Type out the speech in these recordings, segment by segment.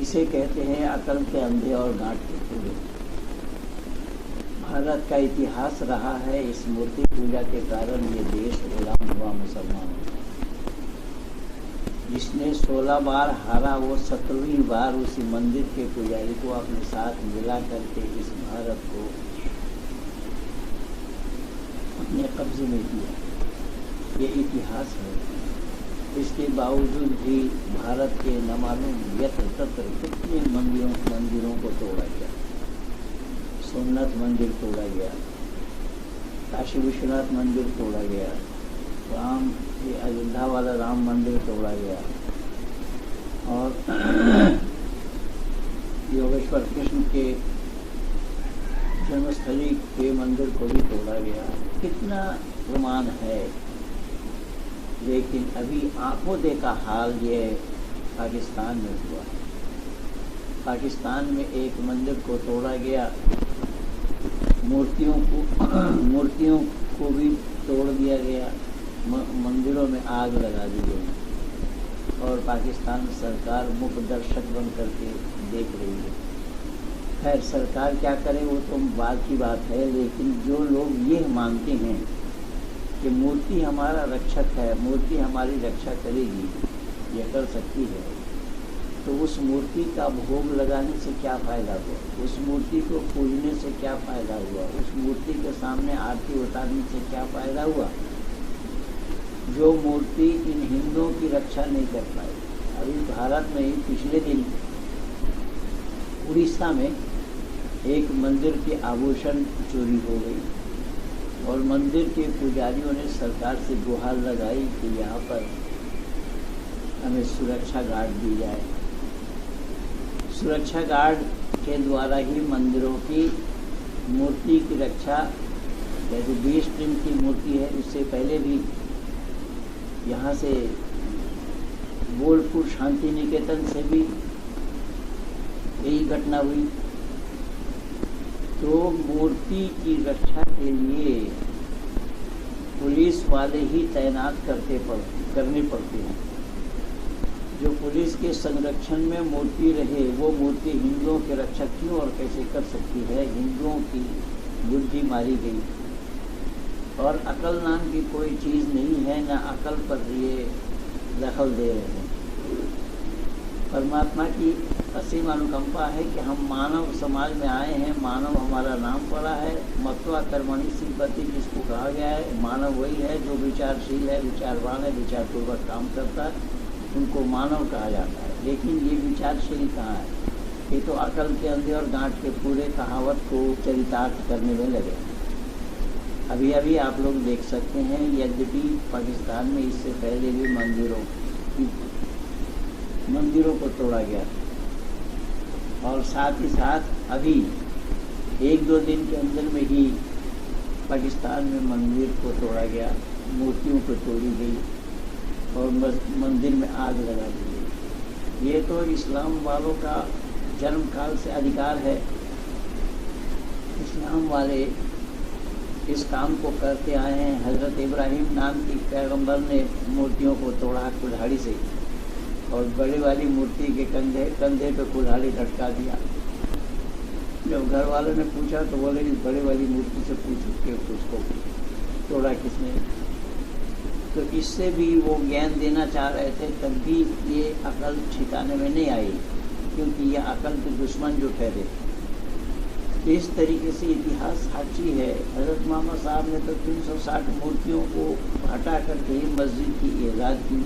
इसे कहते हैं अकल के अंधे और गांठ के पूरे। भारत का इतिहास रहा है इस मूर्ति पूजा के कारण ये देश गुलाम हुआ मुसलमानों का। जिसने 16 बार हारा वो 17वीं बार उसी मंदिर के पुजारी को अपने साथ मिला करके इस भारत को अपने कब्जे में किया। ये इतिहास है। इसके बावजूद भी भारत के न मालूम यत्र तत्र कितने मंदिरों को तोड़ा गया। सोमनाथ मंदिर तोड़ा गया, काशी विश्वनाथ मंदिर तोड़ा गया, ये अयोध्या वाला राम मंदिर तोड़ा गया और योगेश्वर कृष्ण के जन्मस्थली के मंदिर को भी तोड़ा गया। कितना प्रमाण है, लेकिन अभी आंखों देखा हाल ये पाकिस्तान में हुआ। पाकिस्तान में एक मंदिर को तोड़ा गया, मूर्तियों को भी तोड़ दिया गया, मंदिरों में आग लगा दी गई और पाकिस्तान सरकार मुख्य दर्शक बन करके देख रही है। खैर सरकार क्या करे वो तो बात की बात है, लेकिन जो लोग ये मानते हैं कि मूर्ति हमारा रक्षक है, मूर्ति हमारी रक्षा करेगी, ये कर सकती है, तो उस मूर्ति का भोग लगाने से क्या फ़ायदा हुआ, उस मूर्ति को पूजने से क्या फ़ायदा हुआ, उस मूर्ति के सामने आरती उतारने से क्या फ़ायदा हुआ, जो मूर्ति इन हिंदुओं की रक्षा नहीं कर पाई। अभी भारत में ही पिछले दिन उड़ीसा में एक मंदिर के आभूषण चोरी हो गई और मंदिर के पुजारियों ने सरकार से गुहार लगाई कि यहाँ पर हमें सुरक्षा गार्ड दी जाए। सुरक्षा गार्ड के द्वारा ही मंदिरों की मूर्ति की रक्षा, जैसे 20 दिन की मूर्ति है, उससे पहले भी यहाँ से बोलपुर शांति निकेतन से भी यही घटना हुई। तो मूर्ति की रक्षा के लिए पुलिस वाले ही तैनात करने पड़ते हैं। जो पुलिस के संरक्षण में मूर्ति रहे वो मूर्ति हिंदुओं के रक्षक क्यों और कैसे कर सकती है। हिंदुओं की बुद्धि मारी गई और अकल नाम की कोई चीज़ नहीं है, न अकल पर ये दखल दे रहे हैं। परमात्मा की असीम अनुकंपा है कि हम मानव समाज में आए हैं, मानव हमारा नाम पड़ा है। मत्वा कर्मणि सिद्धि जिसको कहा गया है, मानव वही है जो विचारशील है, विचारवान है, विचारपूर्वक काम करता है, उनको मानव कहा जाता है। लेकिन ये विचारशील कहाँ है, ये तो अकल के अंधे और गांठ के पूरे कहावत को चरितार्थ करने में लगे। अभी अभी आप लोग देख सकते हैं, यद्यपि पाकिस्तान में इससे पहले भी मंदिरों को तोड़ा गया और साथ ही साथ अभी 1-2 दिन के अंदर में ही पाकिस्तान में मंदिर को तोड़ा गया, मूर्तियों को तोड़ी गई और मंदिर में आग लगा दी गई। ये तो इस्लाम वालों का जन्म काल से अधिकार है। इस्लाम वाले इस काम को करते आए हैं। हज़रत इब्राहिम नाम की पैगंबर ने मूर्तियों को तोड़ा कुल्हाड़ी से और बड़े वाली मूर्ति के कंधे पे कुल्हाड़ी लटका दिया। जब घर वालों ने पूछा तो बोले इस बड़े वाली मूर्ति से पूछो कि उसको तोड़ा किसने। तो इससे भी वो ज्ञान देना चाह रहे थे, तब भी ये अकल ठिकाने में नहीं आई, क्योंकि ये अकल के दुश्मन जो ठहरे। इस तरीके से इतिहास साक्षी है। हज़रत मोहम्मद साहब ने तो 360 मूर्तियों को हटा करके ही मस्जिद की ईजाद की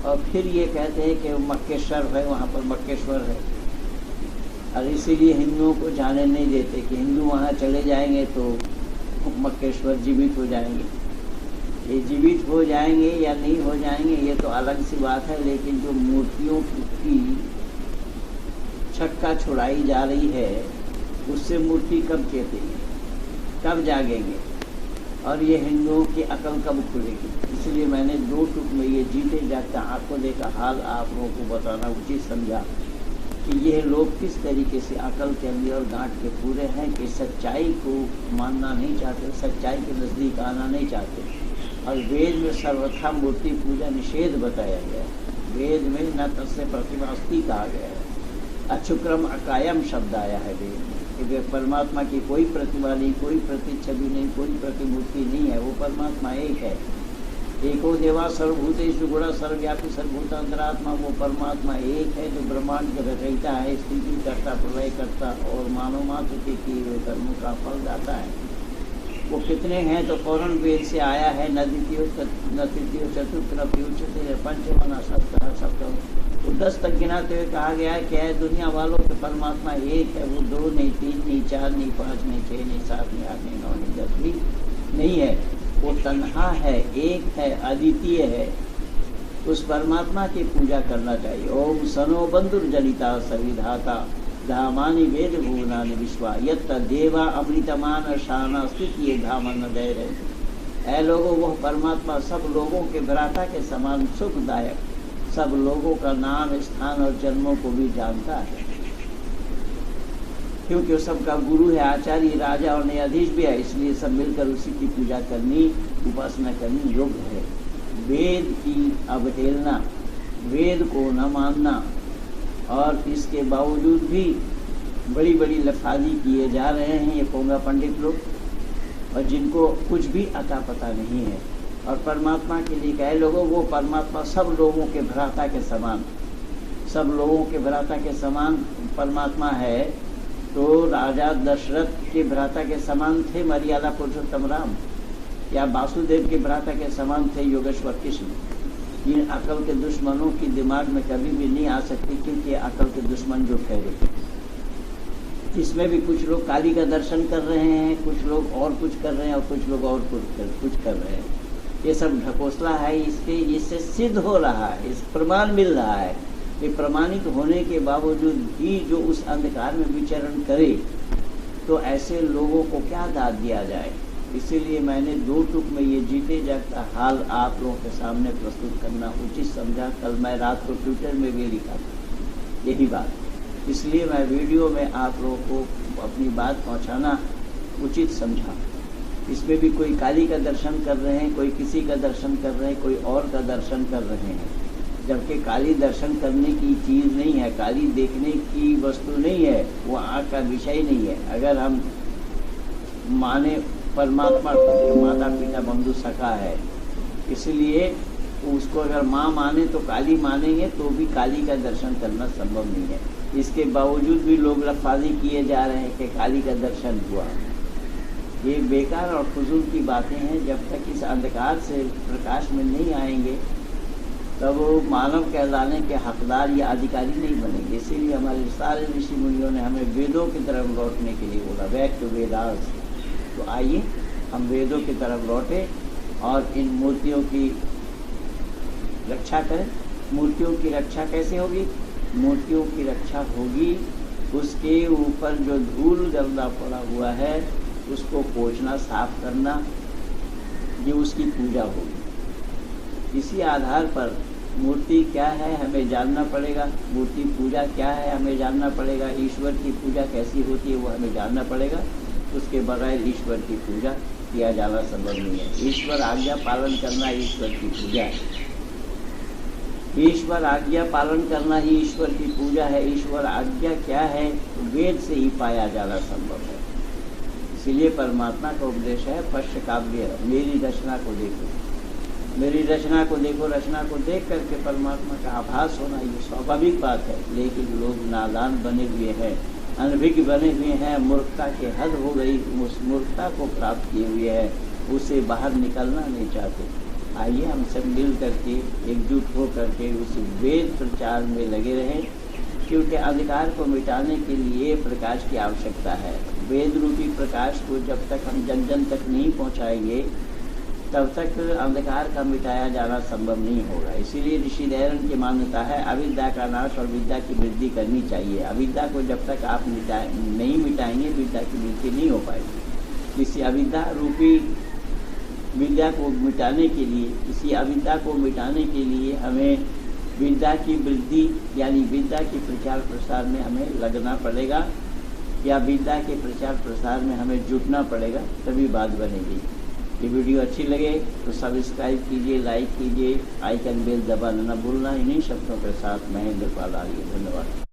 और फिर ये कहते हैं कि मक्केश्वर है, वहाँ पर मक्केश्वर है, और इसीलिए हिंदुओं को जाने नहीं देते कि हिंदू वहाँ चले जाएंगे तो मक्केश्वर जीवित हो जाएंगे। ये जीवित हो जाएंगे या नहीं हो जाएंगे ये तो अलग सी बात है, लेकिन जो मूर्तियों की छक्का छुड़ाई जा रही है उससे मूर्ति कब चेतेंगे, कब जागेंगे और ये हिंदुओं की अकल कब खुलेगी। इसलिए मैंने 2 टुक में ये जीते जागते आंखों देखा हाल आप लोगों को बताना उचित समझा कि ये लोग किस तरीके से अकल के अंदर और गांठ के पूरे हैं कि सच्चाई को मानना नहीं चाहते, सच्चाई के नज़दीक आना नहीं चाहते। और वेद में सर्वथा मूर्ति पूजा निषेध बताया गया है। वेद में न तस्य प्रतिमा अस्ति कहा गया है। अक्षुक्रम अकायम शब्द आया है वेद में कि परमात्मा की कोई प्रतिमा नहीं, कोई प्रतिच्छवि नहीं, कोई प्रतिमूर्ति नहीं है। वो परमात्मा एक है। एको देवा सर्वभूतेषु गुणः सर्वव्यापी सर्वभूतांतरात्मा। वो परमात्मा एक है जो ब्रह्मांड के रचयिता है, स्थिति करता, प्रलय करता और मानव मात्र के किए हुए कर्मों का फल दाता है। वो कितने हैं तो फौरन वेद से आया है, न द्वितीय न तृतीय चतुर्थ न पञ्चम पंचम न सप्तम सप्तम। तो 10 तक गिनाते हुए कहा गया है क्या है दुनिया वालों के परमात्मा एक है। वो 2 नहीं, 3 नहीं, 4 नहीं, 5 नहीं, 6 नहीं, 7 नहीं, 8 नहीं, 9 नहीं, 10 भी नहीं है। वो तन्हा है, एक है, अद्वितीय है। उस परमात्मा की पूजा करना चाहिए। ओम सनो बंधुर्जनिता सविधाता धामानि वेद भुवनानि विश्वा यत्त देवा अमृतमान शाना स्थिति धामन दय रहे। ऐ लोगों, वह परमात्मा सब लोगों के भ्राता के समान सुखदायक, सब लोगों का नाम, स्थान और जन्मों को भी जानता है, क्योंकि वो सबका गुरु है, आचार्य, राजा और न्यायाधीश भी है। इसलिए सब मिलकर उसी की पूजा करनी, उपासना करनी योग्य है। वेद की अवहेलना, वेद को न मानना और इसके बावजूद भी बड़ी बड़ी लफाजी किए जा रहे हैं ये पोंगा पंडित लोग, और जिनको कुछ भी अता पता नहीं है। और परमात्मा के लिए कहे लोगों, वो परमात्मा सब लोगों के भ्राता के समान, सब लोगों के भ्राता के समान परमात्मा है। तो राजा दशरथ के भ्राता के समान थे मर्यादा पुरुषोत्तम राम, या वासुदेव के भ्राता के समान थे योगेश्वर कृष्ण। इन अकल के दुश्मनों की दिमाग में कभी भी नहीं आ सकती, क्योंकि अकल के दुश्मन जो ठहरे। इसमें भी कुछ लोग काली का दर्शन कर रहे हैं, कुछ लोग और कुछ कर रहे हैं, और कुछ लोग और कुछ कर रहे हैं। ये सब ढकोसला है। इससे सिद्ध हो रहा है, इस प्रमाण मिल रहा है कि प्रमाणित होने के बावजूद भी जो उस अंधकार में विचरण करे, तो ऐसे लोगों को क्या दाद दिया जाए। इसीलिए मैंने 2 टुक में ये जीते जागता हाल आप लोगों के सामने प्रस्तुत करना उचित समझा। कल मैं रात को ट्विटर में भी लिखा था यही बात, इसलिए मैं वीडियो में आप लोगों को अपनी बात पहुंचाना उचित समझा। इसमें भी कोई काली का दर्शन कर रहे हैं, कोई किसी का दर्शन कर रहे हैं, कोई और का दर्शन कर रहे हैं, जबकि काली दर्शन करने की चीज़ नहीं है, काली देखने की वस्तु नहीं है, वो आँख का विषय नहीं है। अगर हम माने परमात्मा को माता पिता बंधु सखा है, इसलिए उसको अगर माँ माने तो काली मानेंगे, तो भी काली का दर्शन करना संभव नहीं है। इसके बावजूद भी लोग लफाजी किए जा रहे हैं कि काली का दर्शन हुआ। ये बेकार और फजूल की बातें हैं। जब तक इस अंधकार से प्रकाश में नहीं आएंगे, तब वो मानव कहलाने के हकदार या अधिकारी नहीं बनेंगे। इसीलिए हमारे सारे ऋषि मुनियों ने हमें वेदों की तरफ लौटने के लिए बोला, बैक टू वेदास। तो आइए हम वेदों की तरफ लौटे और इन मूर्तियों की रक्षा करें। मूर्तियों की रक्षा कैसे होगी? मूर्तियों की रक्षा होगी उसके ऊपर जो धूल गंदा पड़ा हुआ है उसको पोंछना, साफ करना, ये उसकी पूजा होगी। इसी आधार पर मूर्ति क्या है हमें जानना पड़ेगा, मूर्ति पूजा क्या है हमें जानना पड़ेगा, ईश्वर की पूजा कैसी होती है वो हमें जानना पड़ेगा। उसके बगैर ईश्वर की पूजा किया जाना संभव नहीं है। ईश्वर आज्ञा पालन करना ईश्वर की पूजा है। ईश्वर आज्ञा पालन करना ही ईश्वर की पूजा है। ईश्वर आज्ञा क्या है वेद से ही पाया जाना संभव है। इसीलिए परमात्मा का उपदेश है पश्य काव्य, मेरी रचना को देखो, मेरी रचना को देखो। रचना को देख करके परमात्मा का आभास होना ये स्वाभाविक बात है। लेकिन लोग नादान बने हुए हैं, अनभिज्ञ बने हुए हैं, मूर्खता के हद हो गई, उस मूर्खता को प्राप्त किए हुए हैं, उससे बाहर निकलना नहीं चाहते। आइए हम सब मिल करके एकजुट हो करके उस वेद प्रचार में लगे रहें, क्योंकि अंधकार को मिटाने के लिए प्रकाश की आवश्यकता है। वेद रूपी प्रकाश को जब तक हम जन जन तक नहीं पहुंचाएंगे, तब तक अंधकार का मिटाया जाना संभव नहीं होगा। इसीलिए ऋषि दयानंद की मान्यता है अविद्या का नाश और विद्या की वृद्धि करनी चाहिए। अविद्या को जब तक आप नहीं मिटाएंगे, विद्या की वृद्धि नहीं हो पाएगी। इसी अविद्या रूपी विद्या को मिटाने के लिए, इसी अविद्या को मिटाने के लिए हमें विद्या की वृद्धि यानी विद्या के प्रचार प्रसार में हमें लगना पड़ेगा, या विद्या के प्रचार प्रसार में हमें जुटना पड़ेगा, तभी बात बनेगी। ये वीडियो अच्छी लगे तो सब्सक्राइब कीजिए, लाइक कीजिए, आइकन बेल दबाना न भूलना। इन्हीं शब्दों के साथ महेंद्र पाल आर्य, धन्यवाद।